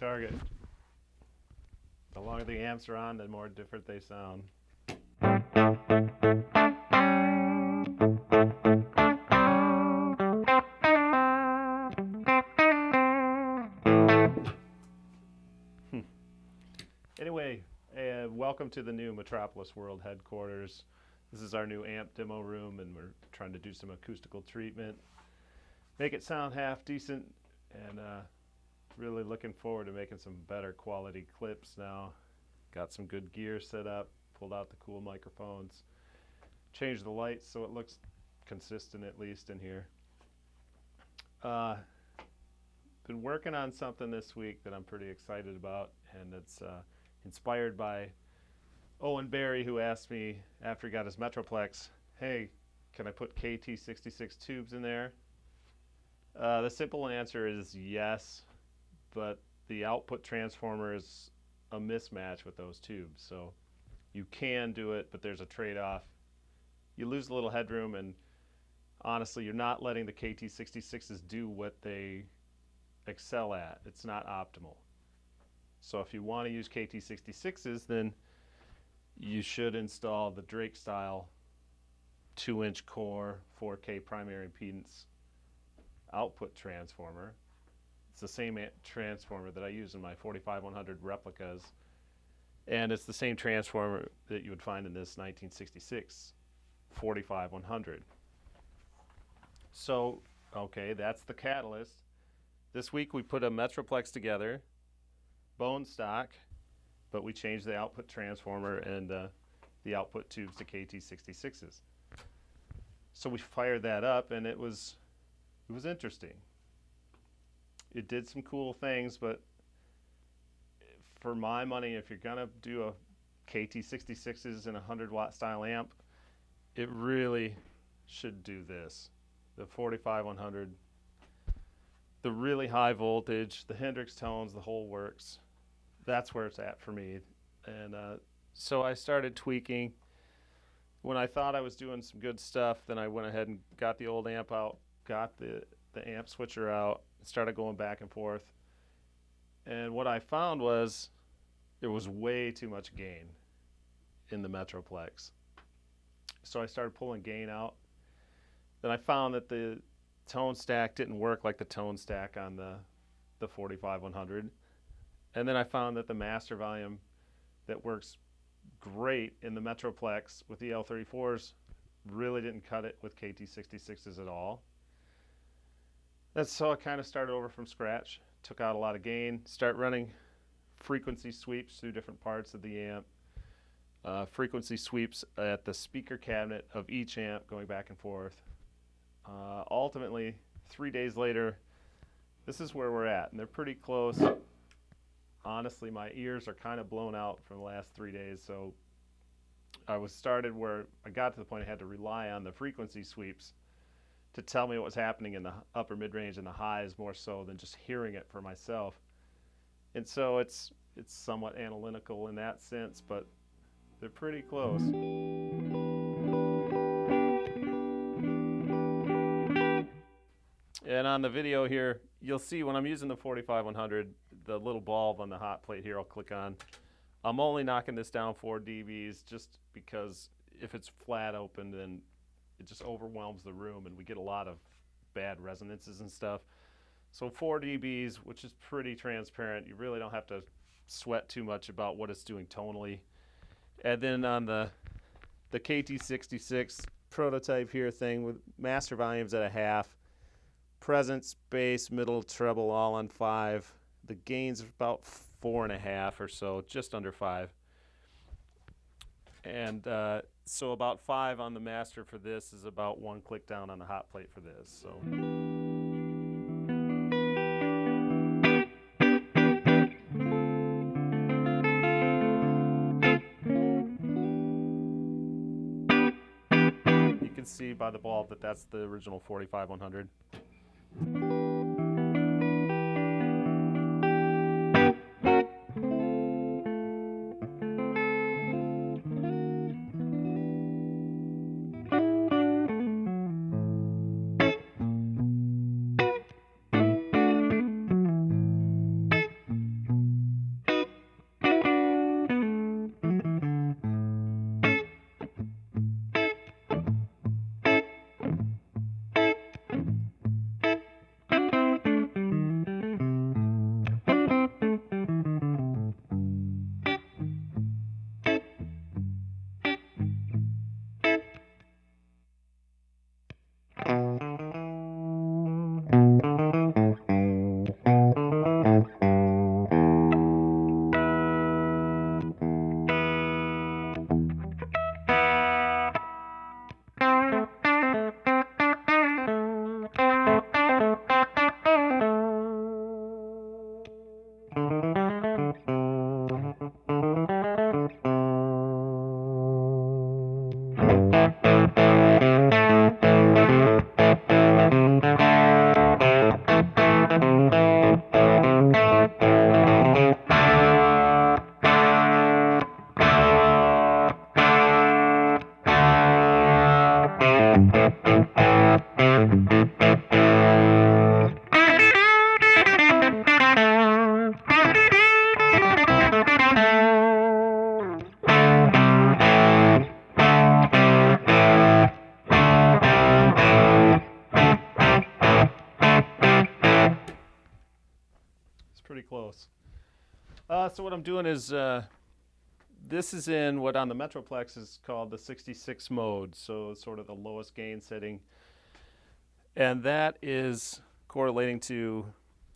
target. The longer the amps are on, the more different they sound. Anyway, welcome to the new Metropoulos World headquarters. This is our new amp demo room, and we're trying to do some acoustical treatment, make it sound half decent, and really looking forward to making some better quality clips now. Got some good gear set up, pulled out the cool microphones, changed the lights so it looks consistent at least in here. Been working on something this week that I'm pretty excited about, and it's inspired by Owen Barry, who asked me after he got his Metroplex, hey, can I put KT66 tubes in there? The simple answer is yes, but the output transformer is a mismatch with those tubes. So you can do it, but there's a trade-off. You lose a little headroom, and honestly, you're not letting the KT66s do what they excel at. It's not optimal. So if you want to use KT66s, then you should install the Drake style 2-inch core 4K primary impedance output transformer. It's the same transformer that I use in my 45100 replicas, and it's the same transformer that you would find in this 1966 45100. So, okay, that's the catalyst. This week we put a Metroplex together, bone stock, but we changed the output transformer and the output tubes to KT66s. So we fired that up, and it was interesting. It did some cool things, but for my money, if you're gonna do a KT66s in a 100-watt style amp, it really should do this. The 45100, the really high voltage, the Hendrix tones, the whole works. That's where it's at for me. And so I started tweaking. When I thought I was doing some good stuff, then I went ahead and got the old amp out, got the amp switcher out, started going back and forth. And what I found was there was way too much gain in the Metroplex. So I started pulling gain out. Then I found that the tone stack didn't work like the tone stack on the 45100. And then I found that the master volume that works great in the Metroplex with the L34s really didn't cut it with KT66s at all. And so I kind of started over from scratch, took out a lot of gain, start running frequency sweeps through different parts of the amp, frequency sweeps at the speaker cabinet of each amp going back and forth. Ultimately, 3 days later, this is where we're at, and they're pretty close. Honestly, my ears are kind of blown out from the last 3 days, so I was started where I got to the point I had to rely on the frequency sweeps to tell me what was happening in the upper mid-range and the highs more so than just hearing it for myself. And so it's somewhat analytical in that sense, but they're pretty close. And on the video here, you'll see when I'm using the 45100, the little bulb on the hot plate here I'll click on. I'm only knocking this down 4 dBs just because if it's flat open, then it just overwhelms the room and we get a lot of bad resonances and stuff. So 4 dBs, which is pretty transparent. You really don't have to sweat too much about what it's doing tonally. And then on the KT66 prototype here thing with master volumes at a half, presence, bass, middle, treble, all on 5. The gain's about 4.5 or so, just under 5. And so about 5 on the master for this is about 1 click down on the hot plate for this. So. You can see by the bulb that that's the original 45100. Pretty close. So what I'm doing is this is in what on the Metroplex is called the 66 mode, so it's sort of the lowest gain setting, and that is correlating to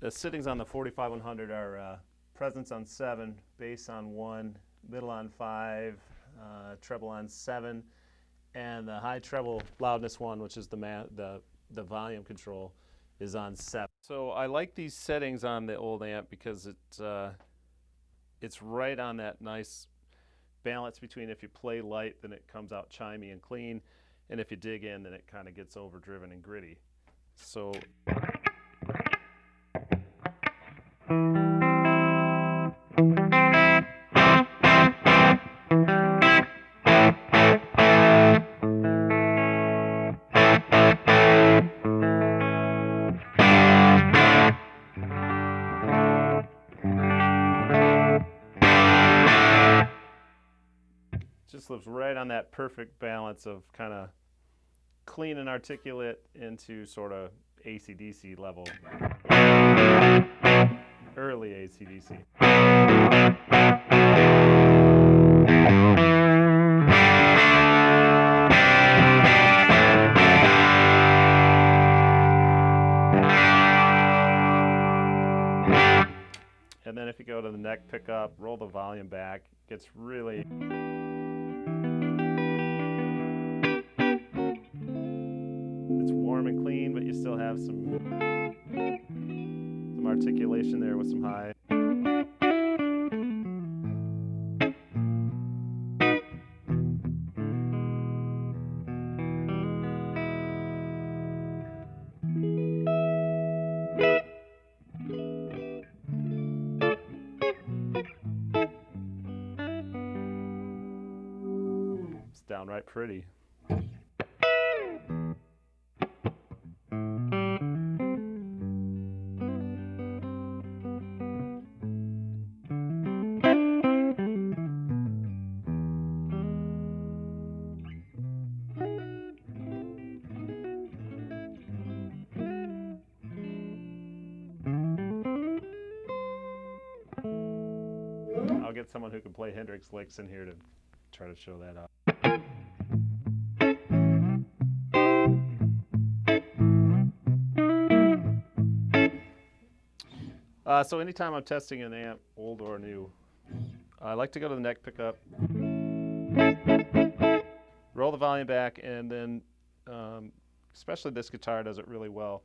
the settings on the 45100 are presence on 7, bass on 1, middle on 5, treble on 7, and the high treble loudness one, which is the volume control, is on 7. So I like these settings on the old amp because it's right on that nice balance between if you play light, then it comes out chimey and clean, and if you dig in, then it kind of gets overdriven and gritty. So just lives right on that perfect balance of kind of clean and articulate into sort of AC/DC level. Early AC/DC. And then if you go to the neck pickup, roll the volume back, it gets really warm and clean, but you still have some articulation there with some high. It's downright pretty. I'll get someone who can play Hendrix licks in here to try to show that up. So anytime I'm testing an amp, old or new, I like to go to the neck pickup, roll the volume back, and then, especially this guitar does it really well,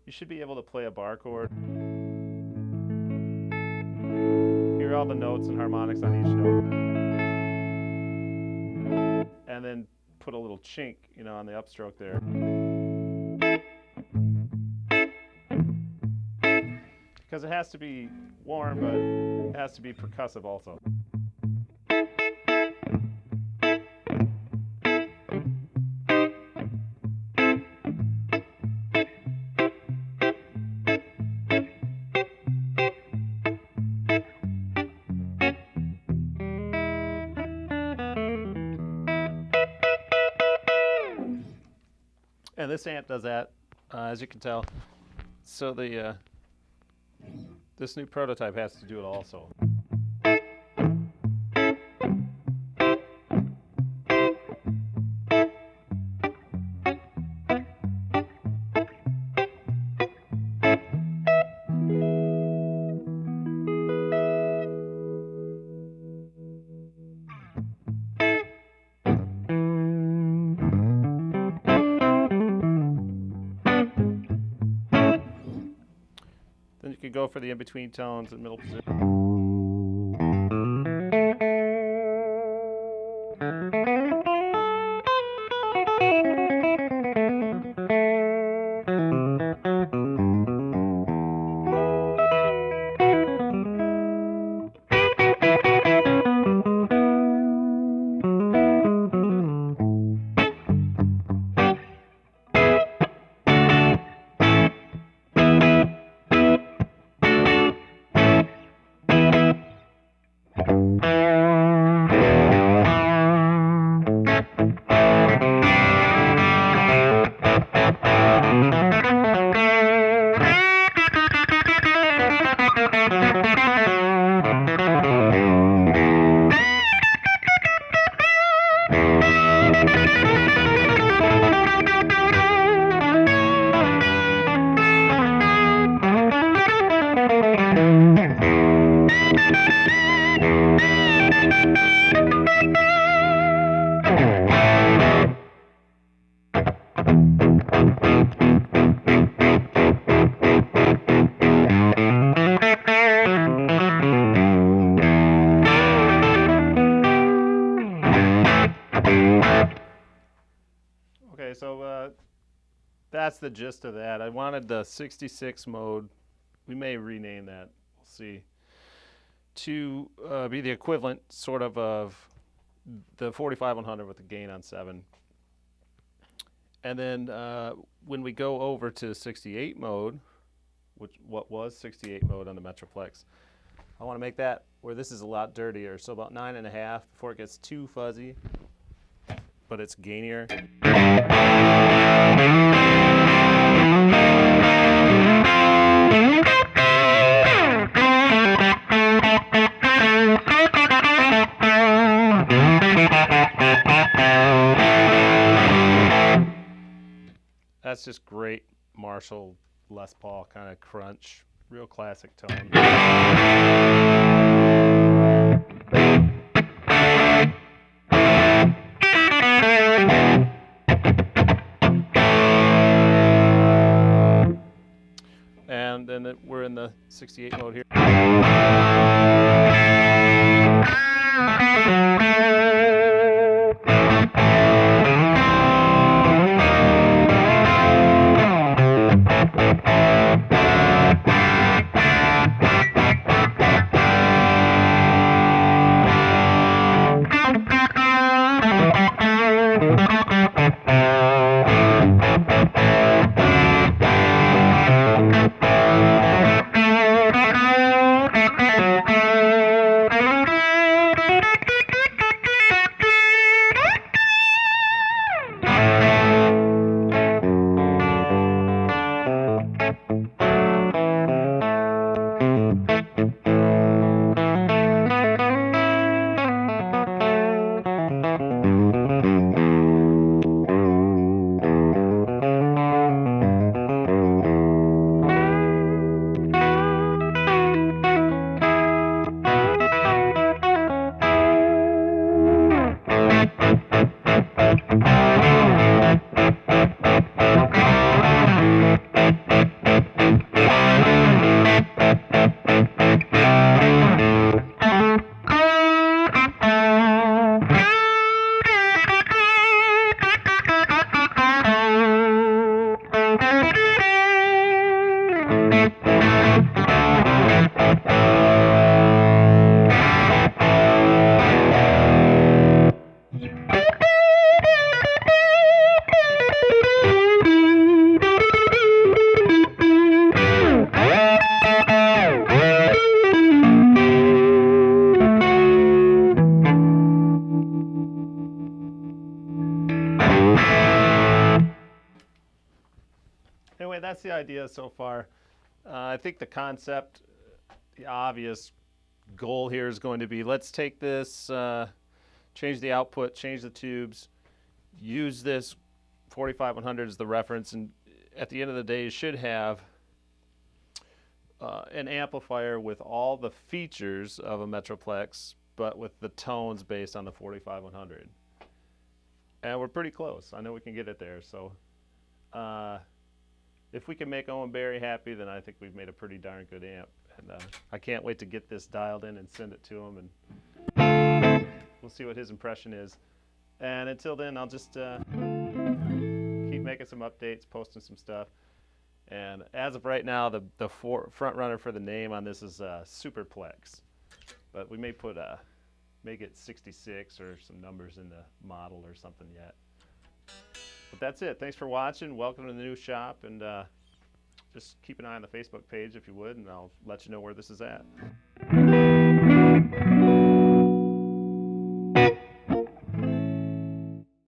you should be able to play a bar chord. Hear all the notes and harmonics on each note, and then put a little chink, you know, on the upstroke there. Because it has to be warm, but it has to be percussive also. And this amp does that, as you can tell. So the this new prototype has to do it also. Then you can go for the in-between tones and middle position. Anyway, so that's the gist of that. I wanted the 66 mode, we may rename that, we'll see, to be the equivalent sort of the 45100 with the gain on 7. And then when we go over to 68 mode, what was 68 mode on the Metroplex, I want to make that where this is a lot dirtier, so about 9.5 before it gets too fuzzy, but it's gainier. That's just great Marshall Les Paul kind of crunch, real classic tone. And then we're in the 68 mode here. Anyway, that's the idea so far. I think the concept, the obvious goal here is going to be, let's take this, change the output, change the tubes, use this 45100 as the reference, and at the end of the day, you should have an amplifier with all the features of a Metroplex, but with the tones based on the 45100. And we're pretty close. I know we can get it there. So if we can make Owen Barry happy, then I think we've made a pretty darn good amp. And I can't wait to get this dialed in and send it to him, and we'll see what his impression is. And until then, I'll just keep making some updates, posting some stuff. And as of right now, the front runner for the name on this is Super-Plex. But we may put make it 66 or some numbers in the model or something yet. But that's it. Thanks for watching. Welcome to the new shop, and just keep an eye on the Facebook page if you would, and I'll let you know where this is at.